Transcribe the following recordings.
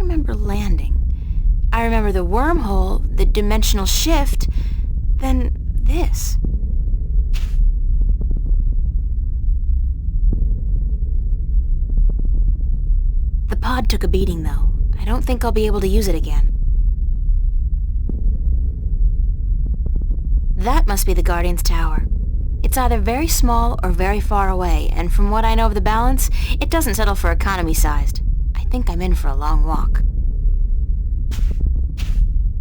remember landing. I remember the wormhole, the dimensional shift, then this. The pod took a beating, though. I don't think I'll be able to use it again. That must be the Guardian's Tower. It's either very small or very far away, and from what I know of the balance, it doesn't settle for economy-sized. I think I'm in for a long walk.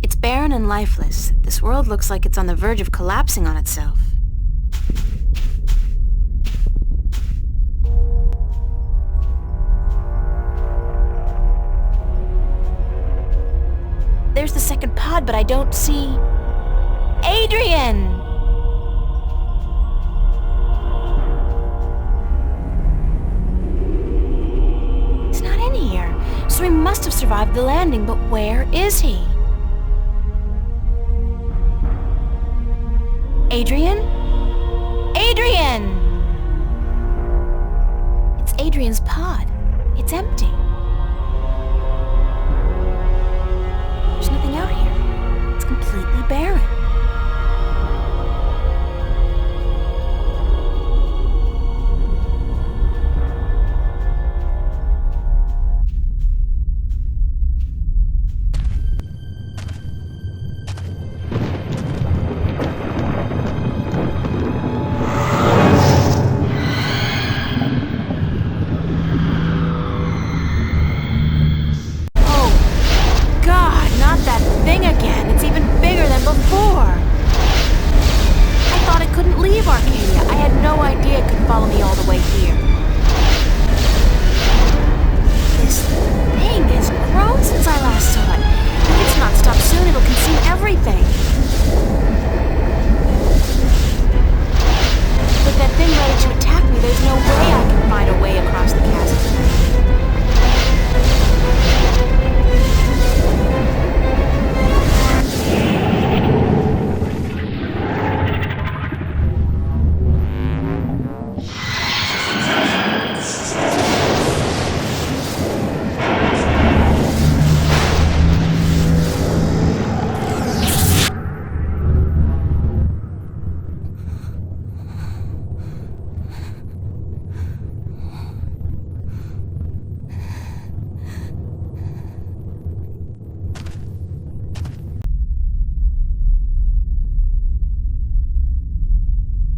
It's barren and lifeless. This world looks like it's on the verge of collapsing on itself. There's the second pod, but I don't see... Adrian! He's not in here, so he must have survived the landing, but where is he? Adrian? Adrian! It's Adrian's pod. It's empty. There's nothing out here. It's completely barren.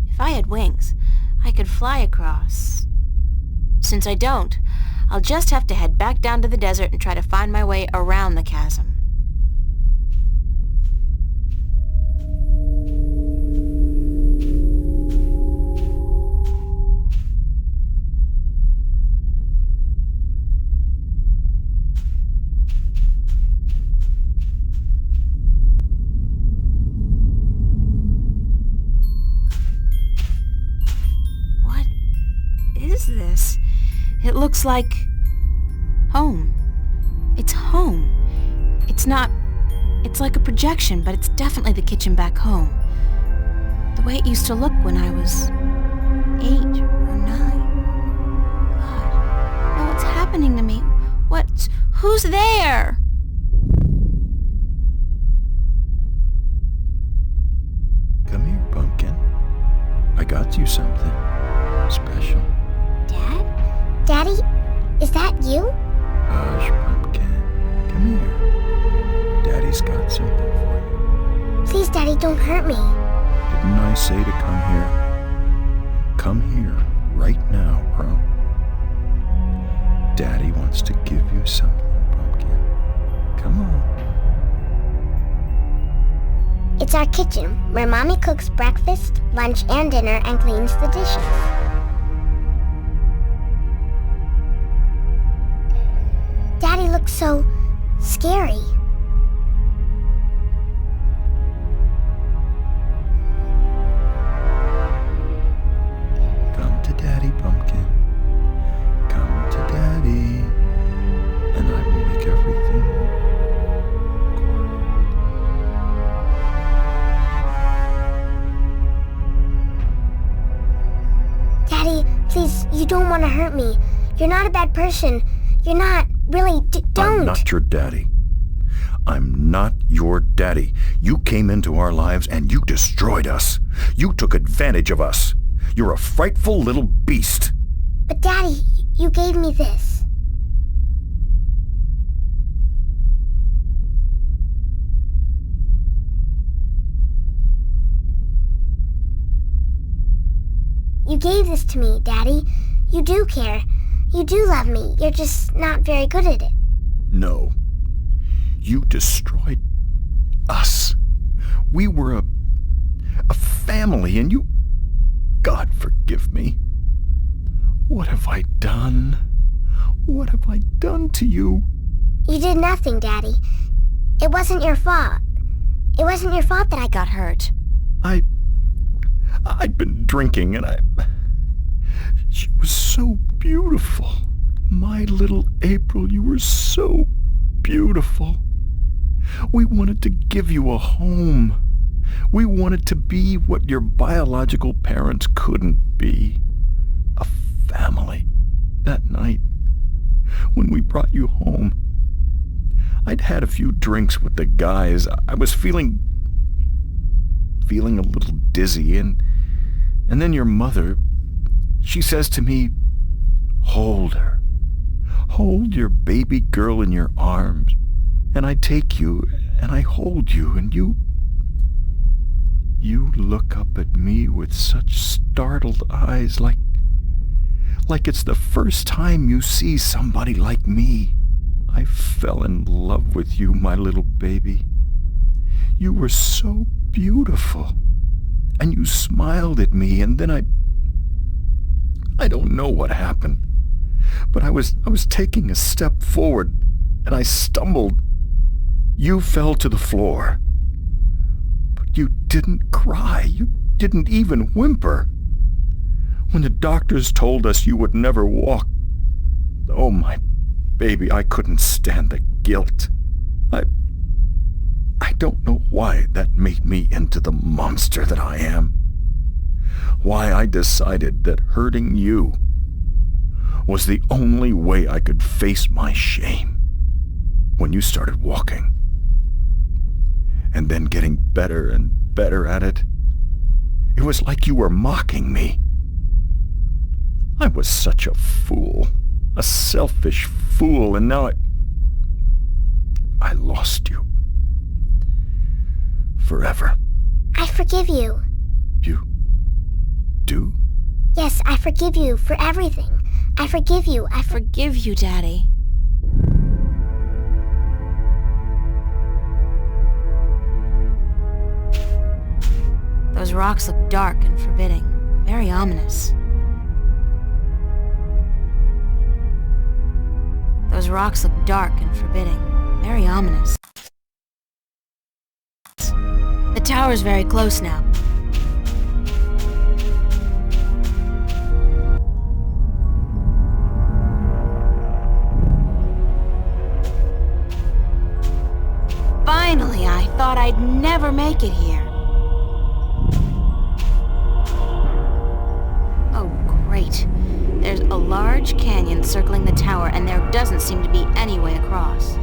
If I had wings, I could fly across. Since I don't, I'll just have to head back down to the desert and try to find my way around the chasm. This? It looks like... home. It's home. It's not... It's like a projection, but it's definitely the kitchen back home. The way it used to look when I was 8 or 9. God, oh, what's happening to me? Who's there? Come here, Pumpkin. I got you something special. Daddy, is that you? Hush, Pumpkin. Come here. Daddy's got something for you. Please, Daddy, don't hurt me. Didn't I say to come here? Come here right now, bro. Daddy wants to give you something, Pumpkin. Come on. It's our kitchen, where Mommy cooks breakfast, lunch, and dinner and cleans the dishes. Daddy looks so scary. Come to Daddy, Pumpkin. Come to Daddy. And I will make everything quiet. Daddy, please, you don't want to hurt me. You're not a bad person. You're not... Really, don't. I'm not your daddy. I'm not your daddy. You came into our lives and you destroyed us. You took advantage of us. You're a frightful little beast. But Daddy, you gave me this. You gave this to me, Daddy. You do care. You do love me. You're just not very good at it. No. You destroyed us. We were a family, and you... God forgive me. What have I done? What have I done to you? You did nothing, Daddy. It wasn't your fault. It wasn't your fault that I got hurt. I'd been drinking, and she was so beautiful. My little April, you were so beautiful. We wanted to give you a home. We wanted to be what your biological parents couldn't be. A family. That night, when we brought you home, I'd had a few drinks with the guys. I was feeling a little dizzy, and then your mother, she says to me, "Hold her. Hold your baby girl in your arms." And I take you, and I hold you, and you look up at me with such startled eyes, like it's the first time you see somebody like me. I fell in love with you, my little baby. You were so beautiful, and you smiled at me, and then I don't know what happened, but I was taking a step forward, and I stumbled. You fell to the floor, but you didn't cry. You didn't even whimper. When the doctors told us you would never walk, oh, my baby, I couldn't stand the guilt. I don't know why that made me into the monster that I am. Why I decided that hurting you was the only way I could face my shame. When you started walking, and then getting better and better at it, it was like you were mocking me. I was such a fool, a selfish fool, and now I lost you. Forever. I forgive you. You do? Yes, I forgive you for everything. I forgive you. I forgive you, Daddy. Those rocks look dark and forbidding. Very ominous. Those rocks look dark and forbidding. Very ominous. The tower's very close now. Finally, I thought I'd never make it here. Oh, great. There's a large canyon circling the tower, and there doesn't seem to be any way across.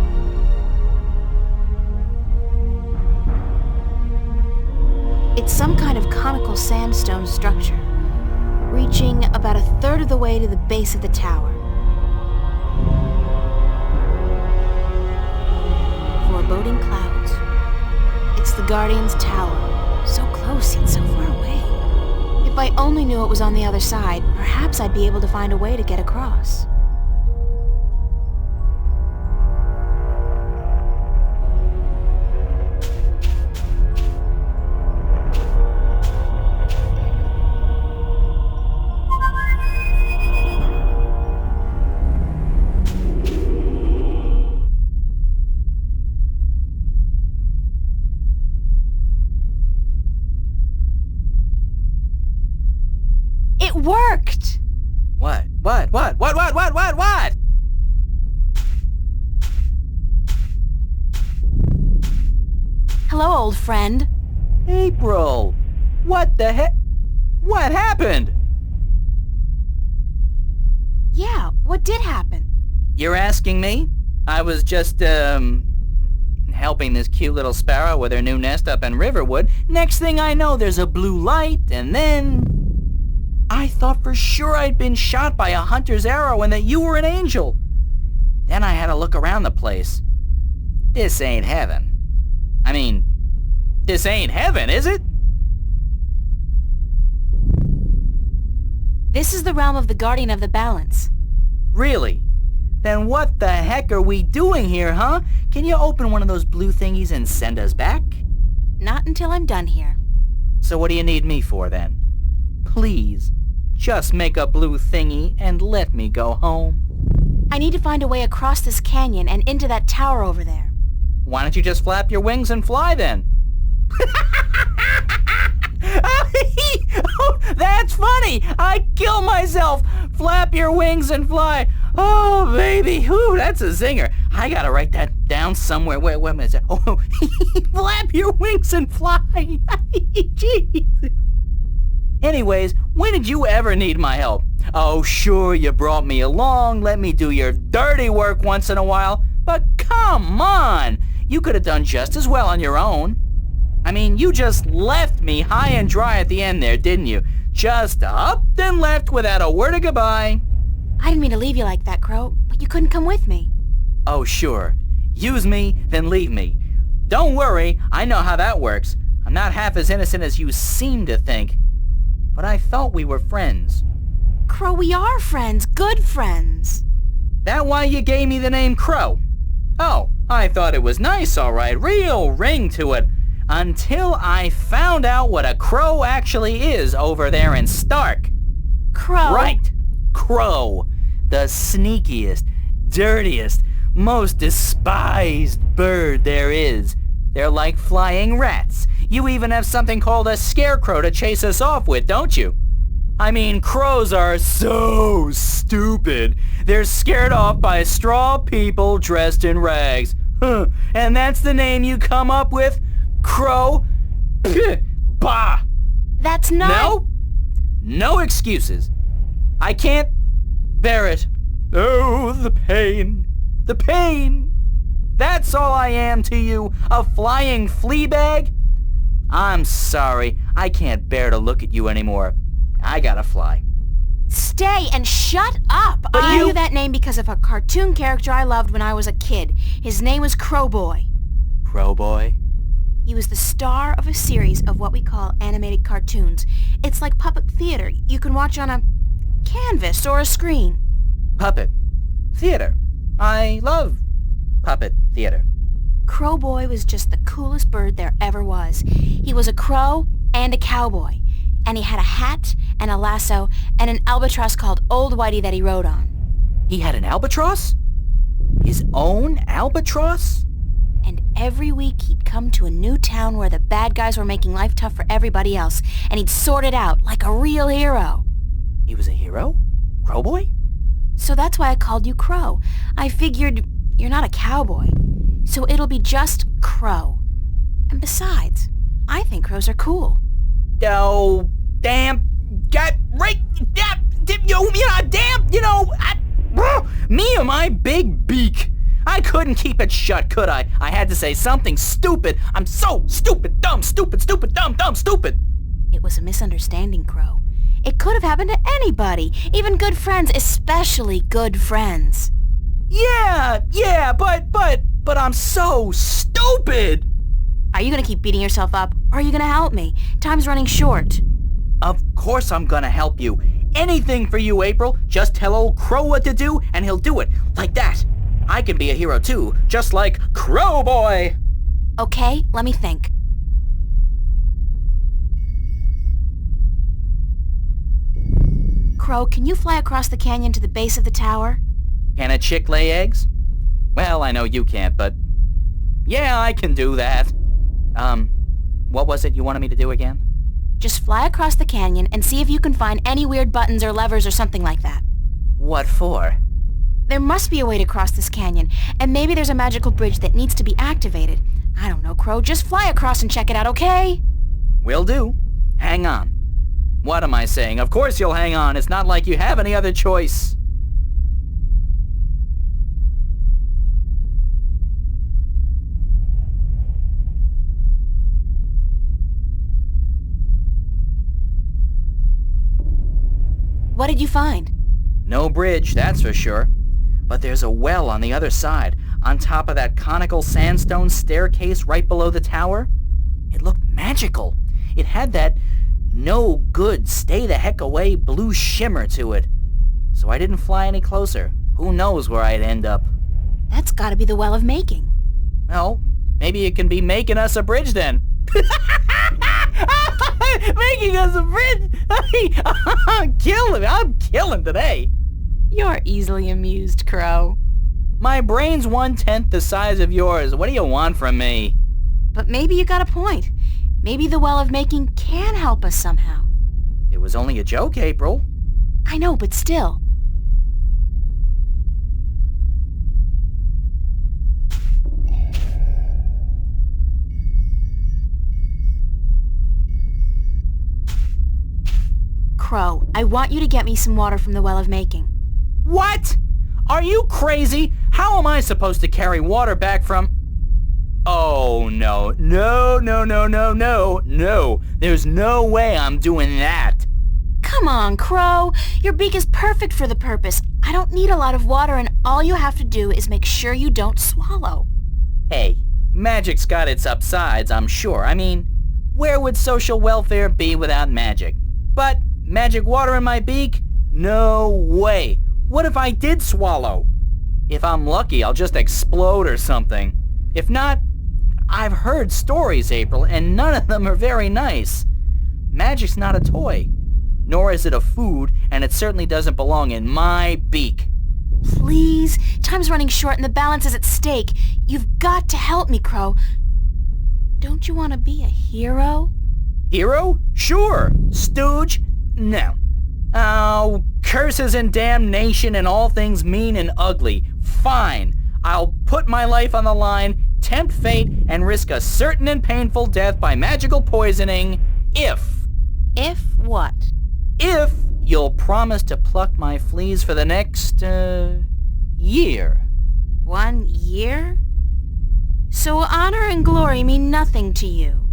It's some kind of conical sandstone structure, reaching about 1/3 of the way to the base of the tower. Foreboding clouds. It's the Guardian's tower, so close yet so far away. If I only knew it was on the other side, perhaps I'd be able to find a way to get across. It worked! What? Hello, old friend. April! What the heck? What happened? Yeah, what did happen? You're asking me? I was just, helping this cute little sparrow with her new nest up in Riverwood. Next thing I know, there's a blue light, and then... I thought for sure I'd been shot by a hunter's arrow and that you were an angel. Then I had to look around the place. This ain't heaven. I mean, this ain't heaven, is it? This is the realm of the Guardian of the Balance. Really? Then what the heck are we doing here, huh? Can you open one of those blue thingies and send us back? Not until I'm done here. So what do you need me for then? Please, just make a blue thingy and let me go home. I need to find a way across this canyon and into that tower over there. Why don't you just flap your wings and fly then? Oh, that's funny! I kill myself! Flap your wings and fly! Oh, baby! Whew, that's a zinger. I gotta write that down somewhere. Wait a minute. Oh, flap your wings and fly! Jeez. Anyways, when did you ever need my help? Oh, sure, you brought me along, let me do your dirty work once in a while, but come on! You could have done just as well on your own. I mean, you just left me high and dry at the end there, didn't you? Just up and left without a word of goodbye. I didn't mean to leave you like that, Crow, but you couldn't come with me. Oh, sure. Use me, then leave me. Don't worry, I know how that works. I'm not half as innocent as you seem to think. But I thought we were friends. Crow, we are friends. Good friends. That why you gave me the name Crow? Oh, I thought it was nice, all right. Real ring to it. Until I found out what a crow actually is over there in Stark. Crow? Right. Crow. The sneakiest, dirtiest, most despised bird there is. They're like flying rats. You even have something called a scarecrow to chase us off with, don't you? I mean, crows are so stupid. They're scared off by straw people dressed in rags. Huh. And that's the name you come up with? Crow? Bah! That's not... No? No excuses. I can't bear it. Oh, the pain. The pain. That's all I am to you, a flying flea bag? I'm sorry, I can't bear to look at you anymore. I gotta fly. Stay and shut up! But I you- knew that name because of a cartoon character I loved when I was a kid. His name was Crowboy. Crowboy? He was the star of a series of what we call animated cartoons. It's like puppet theater you can watch on a canvas or a screen. Puppet. Theater. I love puppet theater. Crowboy was just the coolest bird there ever was. He was a crow and a cowboy. And he had a hat and a lasso and an albatross called Old Whitey that he rode on. He had an albatross? His own albatross? And every week he'd come to a new town where the bad guys were making life tough for everybody else, and he'd sort it out like a real hero. He was a hero? Crowboy? So that's why I called you Crow. I figured you're not a cowboy, so it'll be just Crow. And besides, I think crows are cool. Oh, damn. God, right. Me and my big beak. I couldn't keep it shut, could I? I had to say something stupid. I'm so stupid, dumb, dumb, stupid. It was a misunderstanding, Crow. It could have happened to anybody, even good friends, especially good friends. Yeah, but I'm so stupid. Are you gonna keep beating yourself up, or are you gonna help me? Time's running short. Of course I'm gonna help you. Anything for you, April. Just tell old Crow what to do, and he'll do it. Like that. I can be a hero too, just like Crowboy. Okay, let me think. Crow, can you fly across the canyon to the base of the tower? Can a chick lay eggs? Well, I know you can't, but... yeah, I can do that. What was it you wanted me to do again? Just fly across the canyon and see if you can find any weird buttons or levers or something like that. What for? There must be a way to cross this canyon, and maybe there's a magical bridge that needs to be activated. I don't know, Crow. Just fly across and check it out, okay? Will do. Hang on. What am I saying? Of course you'll hang on. It's not like you have any other choice. did you find? No bridge, that's for sure. But there's a well on the other side, on top of that conical sandstone staircase right below the tower. It looked magical. It had that no good, stay the heck away blue shimmer to it. So I didn't fly any closer. Who knows where I'd end up? That's gotta be the Well of Making. Well, maybe it can be making us a bridge then. Making us a bridge? I'm killing today. You're easily amused, Crow. My brain's 1/10 the size of yours. What do you want from me? But maybe you got a point. Maybe the Well of Making can help us somehow. It was only a joke, April. I know, but still. Crow, I want you to get me some water from the Well of Making. What? Are you crazy? How am I supposed to carry water back from... Oh, no. No. There's no way I'm doing that. Come on, Crow. Your beak is perfect for the purpose. I don't need a lot of water, and all you have to do is make sure you don't swallow. Hey, magic's got its upsides, I'm sure. I mean, where would social welfare be without magic? But magic water in my beak? No way. What if I did swallow? If I'm lucky, I'll just explode or something. If not, I've heard stories, April, and none of them are very nice. Magic's not a toy, nor is it a food, and it certainly doesn't belong in my beak. Please, time's running short and the balance is at stake. You've got to help me, Crow. Don't you want to be a hero? Hero? Sure. Stooge? No. Oh, curses and damnation and all things mean and ugly. Fine. I'll put my life on the line, tempt fate, and risk a certain and painful death by magical poisoning if... If what? If you'll promise to pluck my fleas for the next, year. 1 year? So honor and glory mean nothing to you?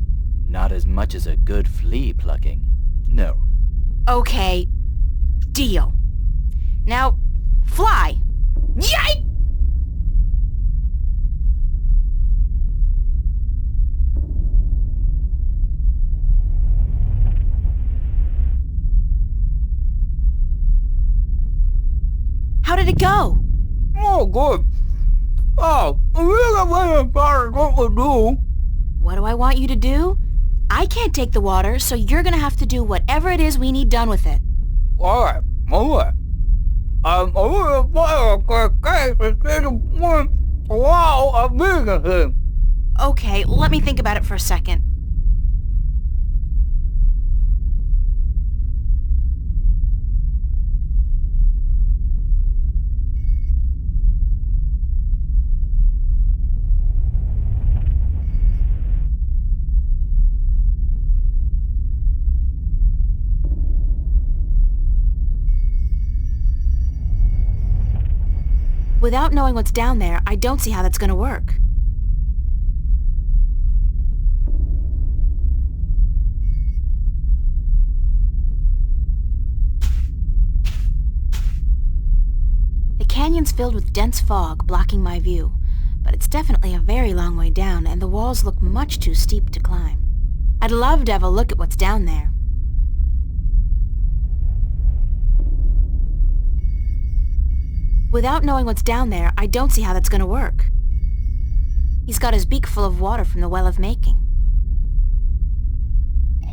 Not as much as a good flea plucking. No. Okay. Deal. Now, fly! Yike! How did it go? Oh, good. Oh, I really about what we do. What do I want you to do? I can't take the water, so you're gonna have to do whatever it is we need done with it. All right. Okay, let me think about it for a second. Without knowing what's down there, I don't see how that's gonna work. The canyon's filled with dense fog, blocking my view, but it's definitely a very long way down, and the walls look much too steep to climb. I'd love to have a look at what's down there. Without knowing what's down there, I don't see how that's gonna work. He's got his beak full of water from the Well of Making.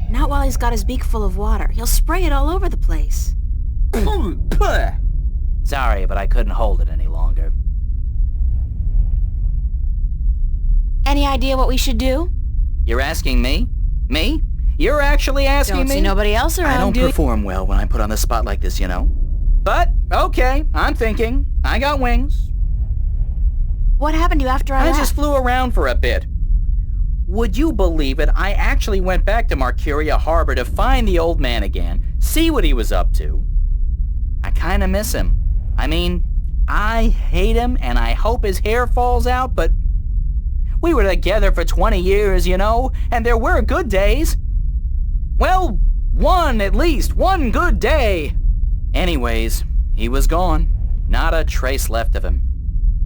Not while he's got his beak full of water. He'll spray it all over the place. Sorry, but I couldn't hold it any longer. Any idea what we should do? You're asking me? Me? You're actually asking Don't me? see nobody else around, I don't do you? perform well when I'm put on the spot like this, you know. But, okay, I'm thinking. I got wings. What happened to you after I I left? just flew around for a bit. Would you believe it? I actually went back to Marcuria Harbor to find the old man again, see what he was up to. I kinda miss him. I mean, I hate him and I hope his hair falls out, but we were together for 20 years, you know, and there were good days. Well, at least one good day. Anyways, he was gone. Not a trace left of him.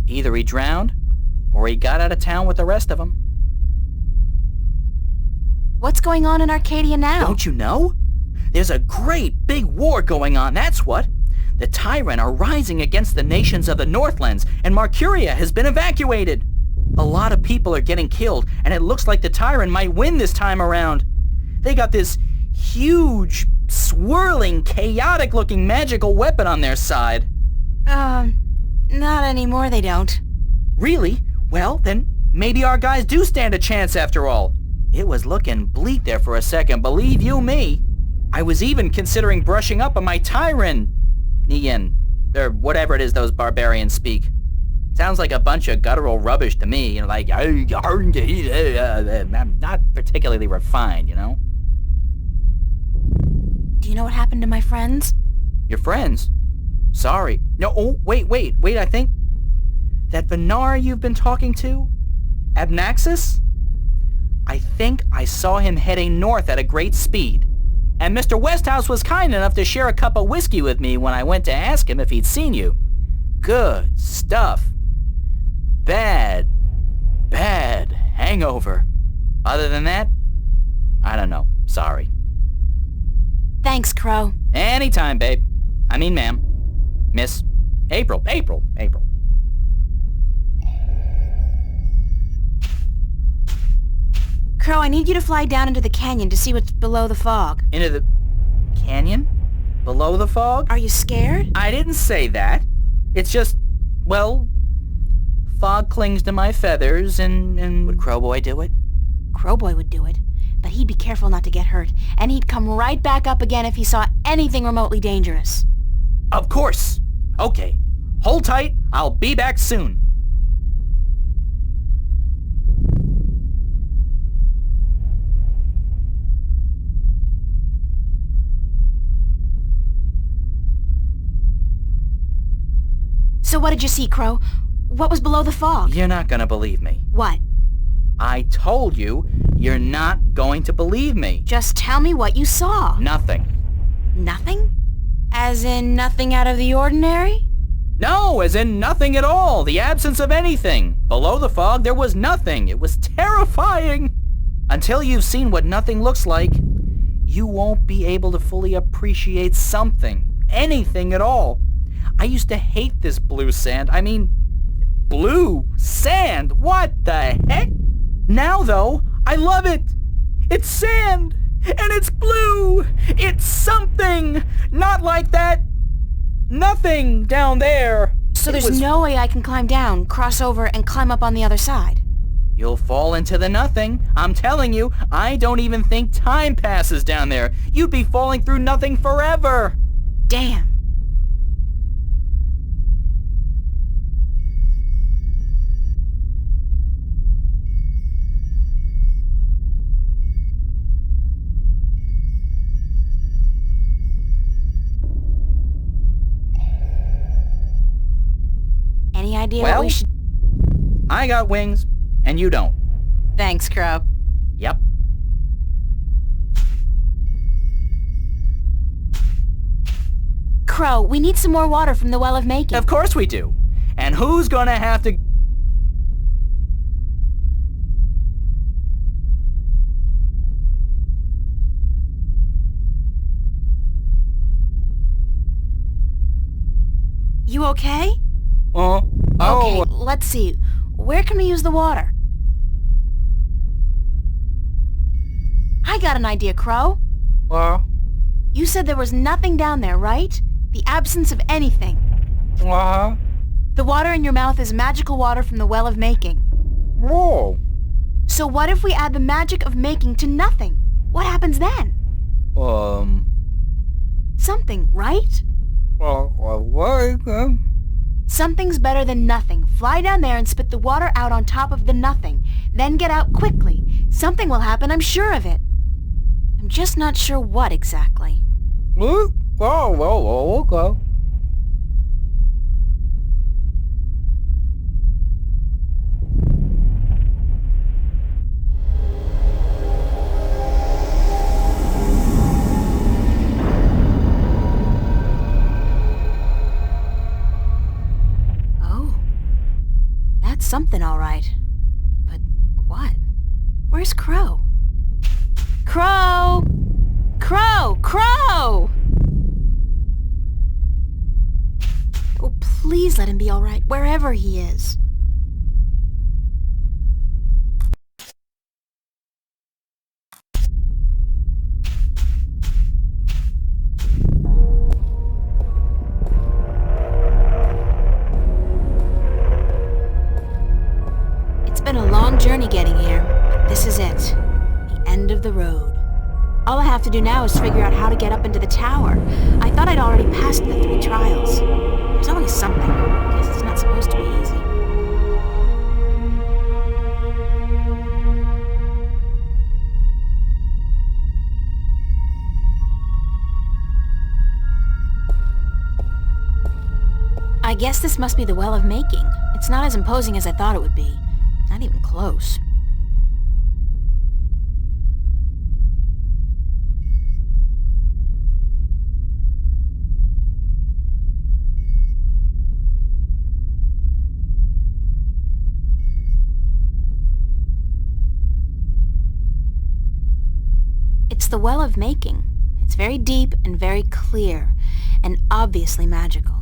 Either he drowned, or he got out of town with the rest of them. What's going on in Arcadia now? Don't you know? There's a great big war going on, that's what. The Tyrant are rising against the nations of the Northlands, and Marcuria has been evacuated. A lot of people are getting killed, and it looks like the Tyrant might win this time around. They got this huge, swirling, chaotic-looking magical weapon on their side. Not anymore, they don't. Really? Well, then maybe our guys do stand a chance after all. It was looking bleak there for a second, believe you me. I was even considering brushing up on my Tyrannian, or whatever it is those barbarians speak. Sounds like a bunch of guttural rubbish to me, like, not particularly refined, you know? Do you know what happened to my friends? Your friends? Sorry. No, oh, wait, I think that Venar you've been talking to? Abnaxis? I think I saw him heading north at a great speed. And Mr. Westhouse was kind enough to share a cup of whiskey with me when I went to ask him if he'd seen you. Good stuff. Bad hangover. Other than that, I don't know. Sorry. Thanks, Crow. Anytime, babe. I mean, ma'am. Miss April. Crow, I need you to fly down into the canyon to see what's below the fog. Into the canyon? Below the fog? Are you scared? I didn't say that. It's just, well, fog clings to my feathers and... Would Crowboy do it? Crowboy would do it, but he'd be careful not to get hurt, and he'd come right back up again if he saw anything remotely dangerous. Of course. Okay. Hold tight. I'll be back soon. So what did you see, Crow? What was below the fog? You're not gonna believe me. What? I told you, you're not going to believe me. Just tell me what you saw. Nothing. Nothing? As in nothing out of the ordinary? No, as in nothing at all. The absence of anything. Below the fog, there was nothing. It was terrifying. Until you've seen what nothing looks like, you won't be able to fully appreciate something. Anything at all. I used to hate this blue sand. I mean, blue sand. What the heck? Now, though, I love it. It's sand. And it's blue! It's something! Not like that nothing down there! So there's no way I can climb down, cross over, and climb up on the other side? You'll fall into the nothing. I'm telling you, I don't even think time passes down there. You'd be falling through nothing forever! Damn. Any idea what we should... I got wings, and you don't. Thanks, Crow. Yep. Crow, we need some more water from the Well of Making. Of course we do. And who's gonna have to... You okay? Oh. Okay, let's see. Where can we use the water? I got an idea, Crow. Well, You said there was nothing down there, right? The absence of anything. The water in your mouth is magical water from the Well of Making. Whoa. So what if we add the magic of making to nothing? What happens then? Something, right? What? Something's better than nothing. Fly down there and spit the water out on top of the nothing. Then get out quickly. Something will happen, I'm sure of it. I'm just not sure what exactly. Okay. got something all right. But what? Where's Crow? Crow! Crow! Crow! Oh, please let him be all right, wherever he is. It's been a long journey getting here, but this is it. The end of the road. All I have to do now is figure out how to get up into the tower. I thought I'd already passed the 3 trials. There's always something. Guess it's not supposed to be easy. I guess this must be the Well of Making. It's not as imposing as I thought it would be. Not even close. It's the Well of Making. It's very deep and very clear, and obviously magical.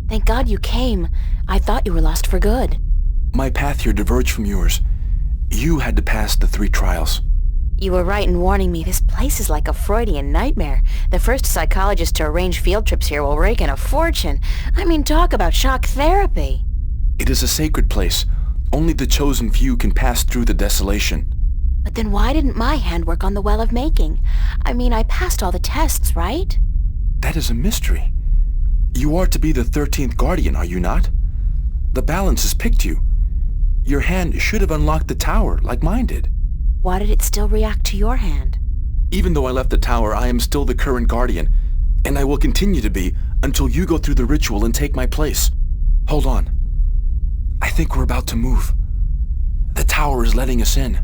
Thank God you came. I thought you were lost for good. My path here diverged from yours. You had to pass the 3 trials. You were right in warning me. This place is like a Freudian nightmare. The first psychologist to arrange field trips here will rake in a fortune. I mean, talk about shock therapy. It is a sacred place. Only the chosen few can pass through the desolation. But then why didn't my hand work on the Well of Making? I mean, I passed all the tests, right? That is a mystery. You are to be the 13th Guardian, are you not? The balance has picked you. Your hand should have unlocked the tower, like mine did. Why did it still react to your hand? Even though I left the tower, I am still the current Guardian, and I will continue to be until you go through the ritual and take my place. Hold on. I think we're about to move. The tower is letting us in.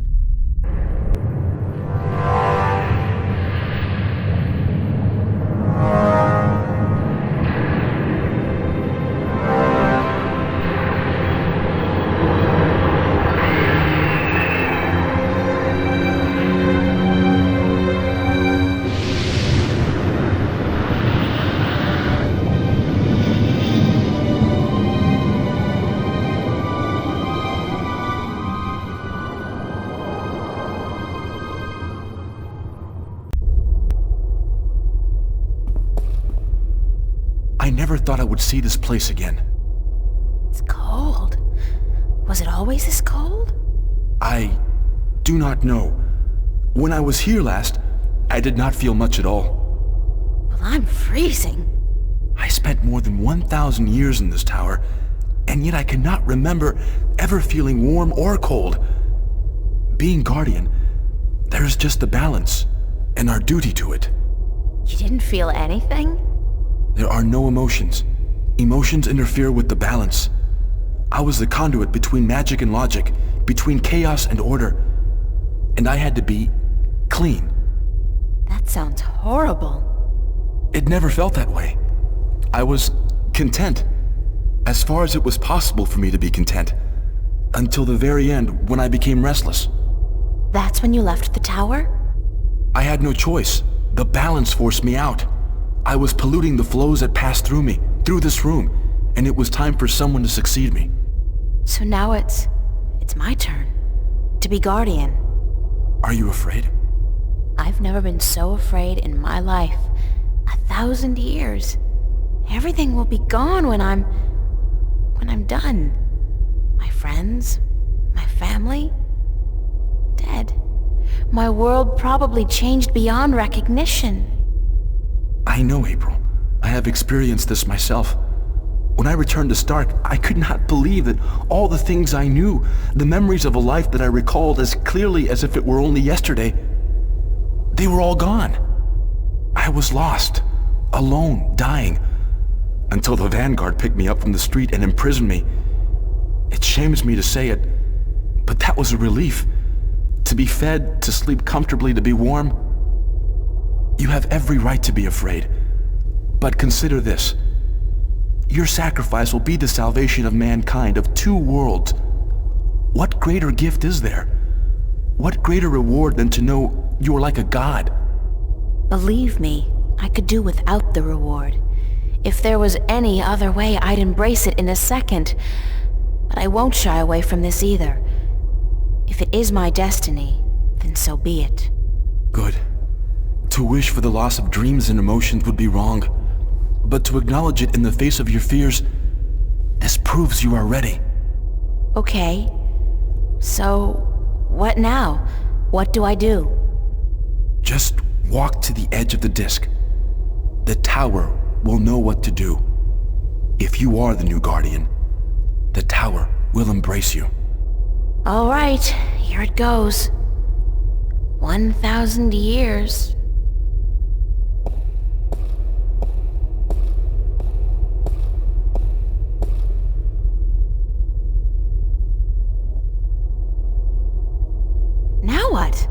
I never thought I would see this place again. It's cold. cold. Was it always this cold? I do not know. When I was here last, I did not feel much at all. Well, I'm freezing. I spent more than 1,000 years in this tower, and yet I cannot remember ever feeling warm or cold. Being Guardian, there's just the balance, and our duty to it. You didn't feel anything? There are no emotions. Emotions interfere with the balance. I was the conduit between magic and logic, between chaos and order, and I had to be clean. That sounds horrible. It never felt that way. I was content, as far as it was possible for me to be content, until the very end when I became restless. That's when you left the tower? I had no choice. The balance forced me out. I was polluting the flows that passed through me, through this room, and it was time for someone to succeed me. So now it's my turn to be Guardian. Are you afraid? I've never been so afraid in my life. 1,000 years. Everything will be gone when I'm done. My friends, my family, dead. My world probably changed beyond recognition. I know, April. I have experienced this myself. When I returned to Stark, I could not believe that all the things I knew, the memories of a life that I recalled as clearly as if it were only yesterday, they were all gone. I was lost, alone, dying, until the Vanguard picked me up from the street and imprisoned me. It shames me to say it, but that was a relief. To be fed, to sleep comfortably, to be warm. You have every right to be afraid. But consider this. Your sacrifice will be the salvation of mankind, of 2 worlds. What greater gift is there? What greater reward than to know you are like a god? Believe me, I could do without the reward. If there was any other way, I'd embrace it in a second. But I won't shy away from this either. If it is my destiny, then so be it. Good. To wish for the loss of dreams and emotions would be wrong. But to acknowledge it in the face of your fears, this proves you are ready. Okay. So, what now? What do I do? Just walk to the edge of the disc. The tower will know what to do. If you are the new Guardian, the tower will embrace you. All right, here it goes. 1,000 years. Now what?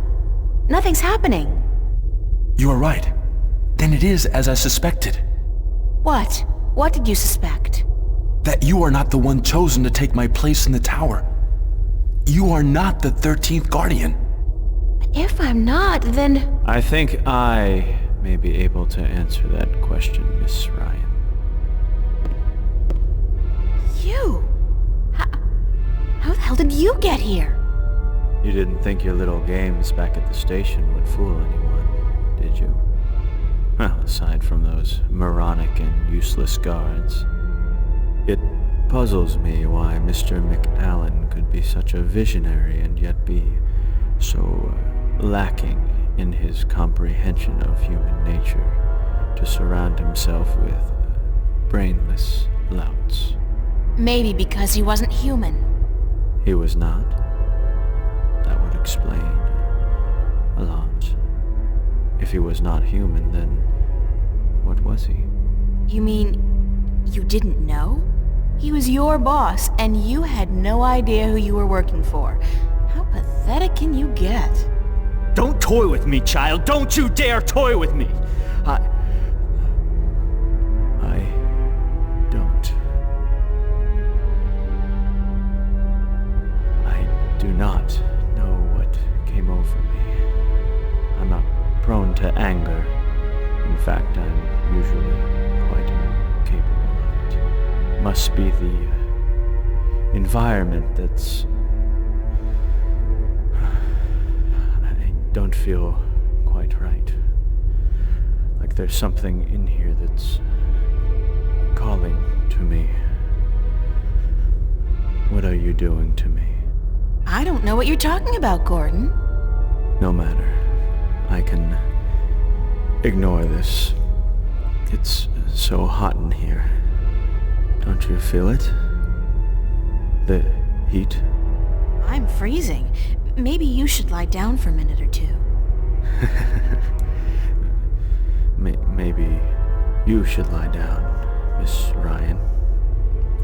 Nothing's happening. You are right. Then it is as I suspected. What? What did you suspect? That you are not the one chosen to take my place in the tower. You are not the 13th Guardian. If I'm not, then... I think I may be able to answer that question, Miss Ryan. You? How the hell did you get here? You didn't think your little games back at the station would fool anyone, did you? Well, aside from those moronic and useless guards. It puzzles me why Mr. McAllen could be such a visionary and yet be so lacking in his comprehension of human nature to surround himself with brainless louts. Maybe because he wasn't human. He was not. That would explain a lot. If he was not human, then what was he? You mean you didn't know? He was your boss, and you had no idea who you were working for. How pathetic can you get? Don't toy with me, child! Don't you dare toy with me! I don't. I do not know what came over me. I'm not prone to anger. In fact, I'm usually quite incapable of it. Must be the environment that's... I don't feel quite right. Like there's something in here that's calling to me. What are you doing to me? I don't know what you're talking about, Gordon. No matter. I can ignore this. It's so hot in here. Don't you feel it? The heat? I'm freezing. Maybe you should lie down for a minute or two. Maybe you should lie down, Miss Ryan.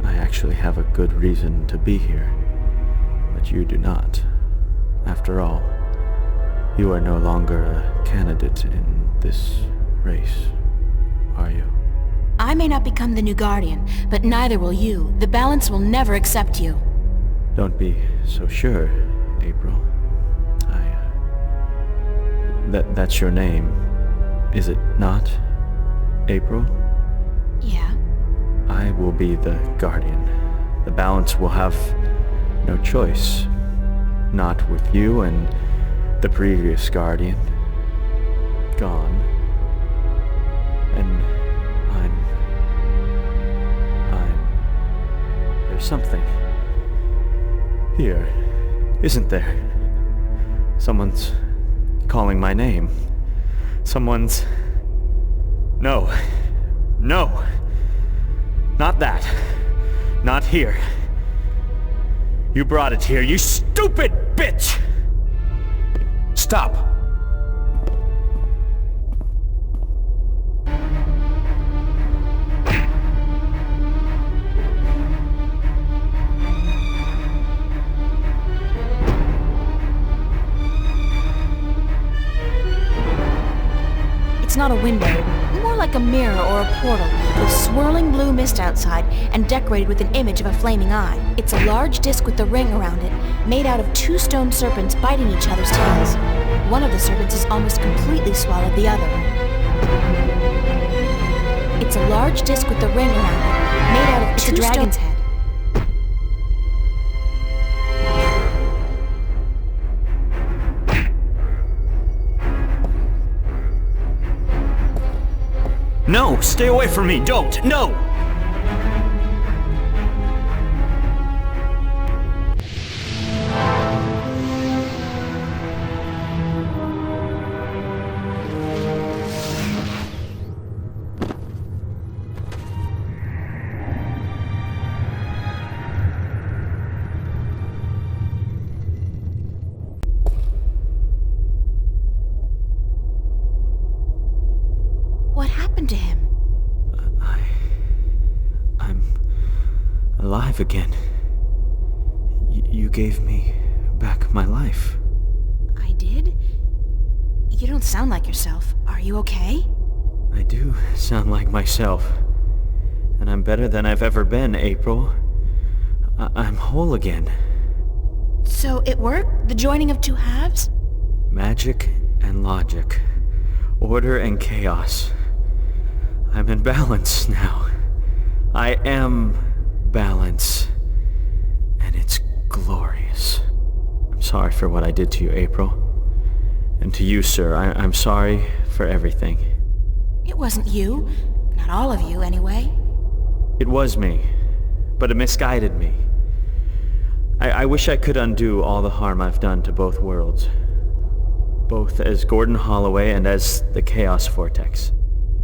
I actually have a good reason to be here, but you do not. After all, you are no longer a candidate in this race, are you? I may not become the new Guardian, but neither will you. The Balance will never accept you. Don't be so sure, April. That's your name, is it not? April? Yeah. I will be the Guardian. The Balance will have no choice. Not with you and the previous Guardian gone. And there's something here, isn't there? Someone's calling my name. Someone's... No. Not that. Not here. You brought it here, you stupid bitch! Stop! It's not a window, more like a mirror or a portal, with swirling blue mist outside and decorated with an image of a flaming eye. It's a large disc with a ring around it, made out of 2 stone serpents biting each other's tails. One of the serpents has almost completely swallowed the other. It's a large disc with a ring around it, made out of two dragon's head. No, stay away from me, don't, no! What happened to him? I'm alive again. You gave me back my life. I did? You don't sound like yourself. Are you okay? I do sound like myself. And I'm better than I've ever been, April. I'm whole again. So it worked? The joining of 2 halves? Magic and logic. Order and chaos. I'm in balance now. I am balance. And it's glorious. I'm sorry for what I did to you, April. And to you, sir, I'm sorry for everything. It wasn't you. Not all of you, anyway. It was me, but it misguided me. I wish I could undo all the harm I've done to both worlds. Both as Gordon Holloway and as the Chaos Vortex.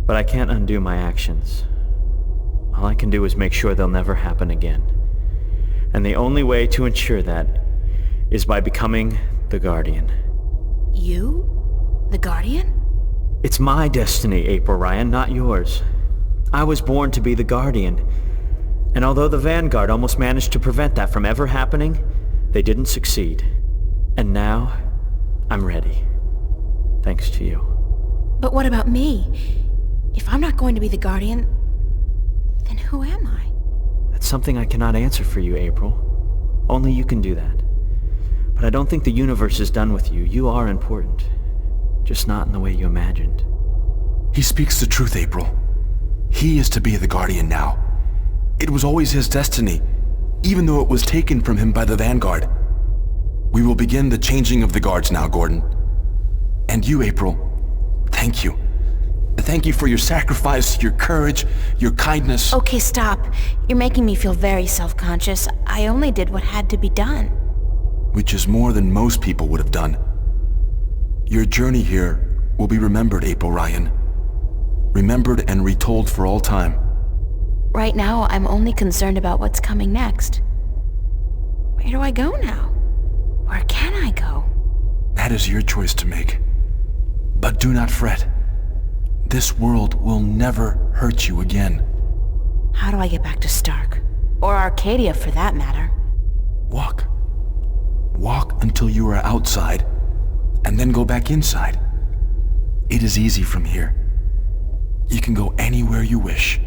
But I can't undo my actions. All I can do is make sure they'll never happen again. And the only way to ensure that is by becoming the Guardian. You? The Guardian? It's my destiny, April Ryan, not yours. I was born to be the Guardian. And although the Vanguard almost managed to prevent that from ever happening, they didn't succeed. And now, I'm ready. Thanks to you. But what about me? If I'm not going to be the Guardian, then who am I? That's something I cannot answer for you, April. Only you can do that. But I don't think the universe is done with you. You are important. Just not in the way you imagined. He speaks the truth, April. He is to be the Guardian now. It was always his destiny, even though it was taken from him by the Vanguard. We will begin the changing of the guards now, Gordon. And you, April, thank you. Thank you for your sacrifice, your courage, your kindness. Okay, stop. You're making me feel very self-conscious. I only did what had to be done. Which is more than most people would have done. Your journey here will be remembered, April Ryan. Remembered and retold for all time. Right now, I'm only concerned about what's coming next. Where do I go now? Where can I go? That is your choice to make. But do not fret. This world will never hurt you again. How do I get back to Stark? Or Arcadia, for that matter. Walk. Walk until you are outside, and then go back inside. It is easy from here. You can go anywhere you wish.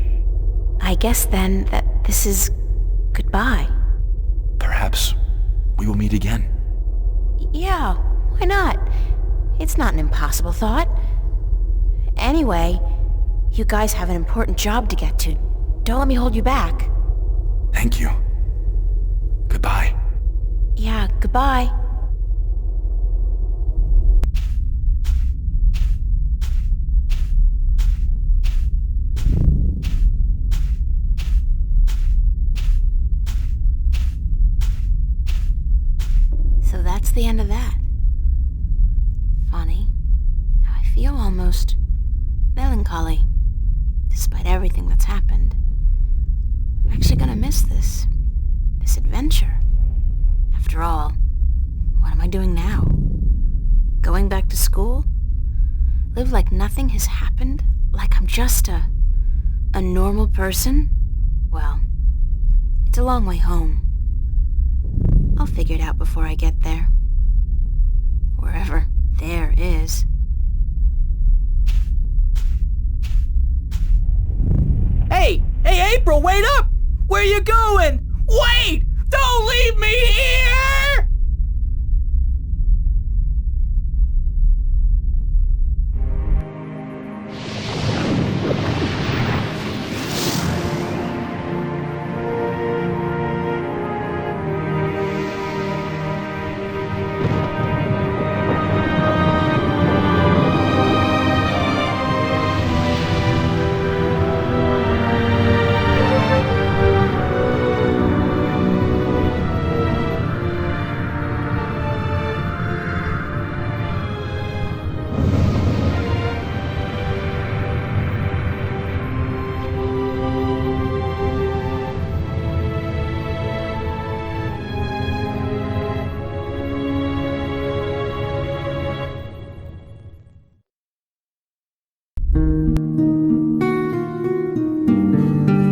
I guess then that this is goodbye. Perhaps we will meet again. Yeah, why not? It's not an impossible thought. Anyway, you guys have an important job to get to. Don't let me hold you back. Thank you. Goodbye. Yeah, goodbye. So that's the end of that. Funny. I feel almost melancholy, despite everything that's happened. I'm actually gonna miss this adventure. After all, what am I doing now? Going back to school? Live like nothing has happened? Like I'm just a normal person? Well, it's a long way home. I'll figure it out before I get there. Wherever there is. Hey, April, wait up! Where you going?